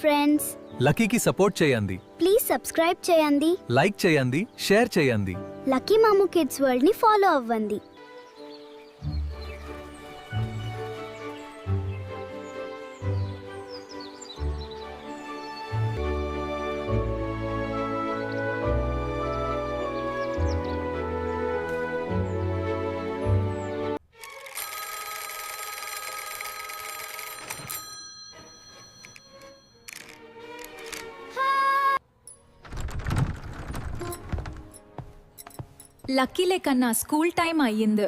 Friends, లక్కీకి support చేయండి. Please subscribe చేయండి. Like చేయండి, షేర్ చేయండి. లక్కీ మాము కిడ్స్ వరల్డ్ ని ఫాలో అవ్వండి. లక్కీలే కన్నా స్కూల్ టైం అయ్యింది.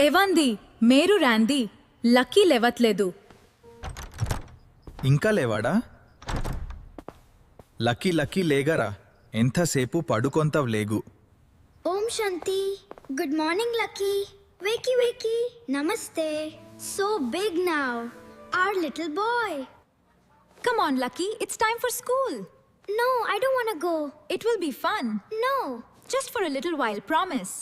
ఏవంది మేరు రాంది, లక్కీ లేవట్లేదు. ఇంకా లేవాడా? లక్కీ లక్కీ లేగరా, ఎంతసేపు పడుకొంతవ్ లేగు. ఓం శాంతి. Good morning Lucky. Wakey wakey. నమస్తే. So big now. Our little boy. Come on Lucky, it's time for school. No, I don't want to go. It will be fun. No. Just for a little while, promise.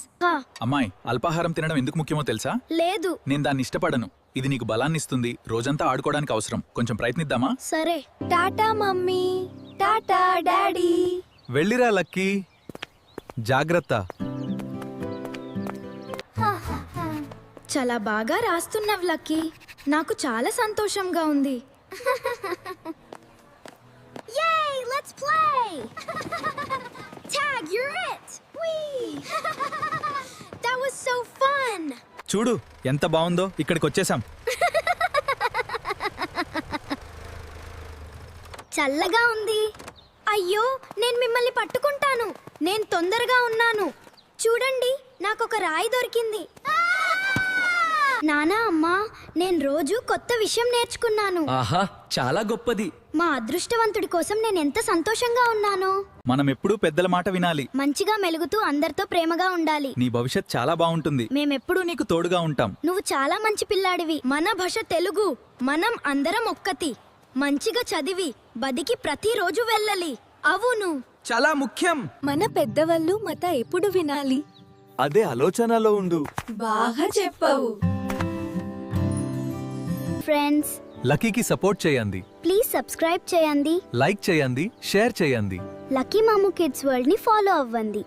అమ్మాయి, అల్పాహారం తినడం ఎందుకు ముఖ్యమో తెలుసా? లేదు. నేను దాన్ని ఇష్టపడను. ఇది నీకు బలాన్ని ఇస్తుంది, రోజంతా ఆడుకోవడానికి అవసరం. కొంచెం ప్రయత్నిద్దామా? సరే. Tata mummy. Tata daddy. వెళ్ళిరా లక్కీ, జాగ్రత్త. చాలా బాగా రాస్తున్నావు లక్కీ, నాకు చాలా సంతోషంగా ఉంది. Yay, let's play. Tag, you're it. Whee. That was so fun. చూడు ఎంత బాగుందో, ఇక్కడికి వచ్చేసాం. చల్లగా ఉంది. అయ్యో, నేను మిమ్మల్ని పట్టుకుంటాను. నేను తొందరగా ఉన్నాను. చూడండి, నాకొక రాయి దొరికింది. నానా, అమ్మా, నేను రోజు కొత్త విషయం నేర్చుకున్నాను. ఆహా, చాలా గొప్పది. మా అదృష్టవంతుడి కోసం నేను ఎంత సంతోషంగా ఉన్నానో. మనం ఎప్పుడూ పెద్దల మాట వినాలి. మంచిగా మెలుగుతూ అందరితో ప్రేమగా ఉండాలి. నీ భవిష్యత్ చాలా బాగుంటుంది. మేమెప్పుడూ నీకు తోడుగా ఉంటాం. నువ్వు చాలా మంచి పిల్లాడివి. మన భాష తెలుగు. మనం అందరం ఒక్కతి. మంచిగా చదివి బడికి ప్రతిరోజు వెళ్ళాలి. అవును, చాలా ముఖ్యం. మన పెద్దవాళ్ళు మత ఎప్పుడు వినాలి. అదే ఆలోచనలో ఉండు. బాగా చెప్పావు. ఫ్రెండ్స్, లక్కీకి సపోర్ట్ చేయండి. ప్లీజ్ సబ్స్క్రైబ్ చేయండి. లైక్ చేయండి, షేర్ చేయండి. లక్కీ మాము కిడ్స్ వరల్డ్ ని ఫాలో అవ్వండి.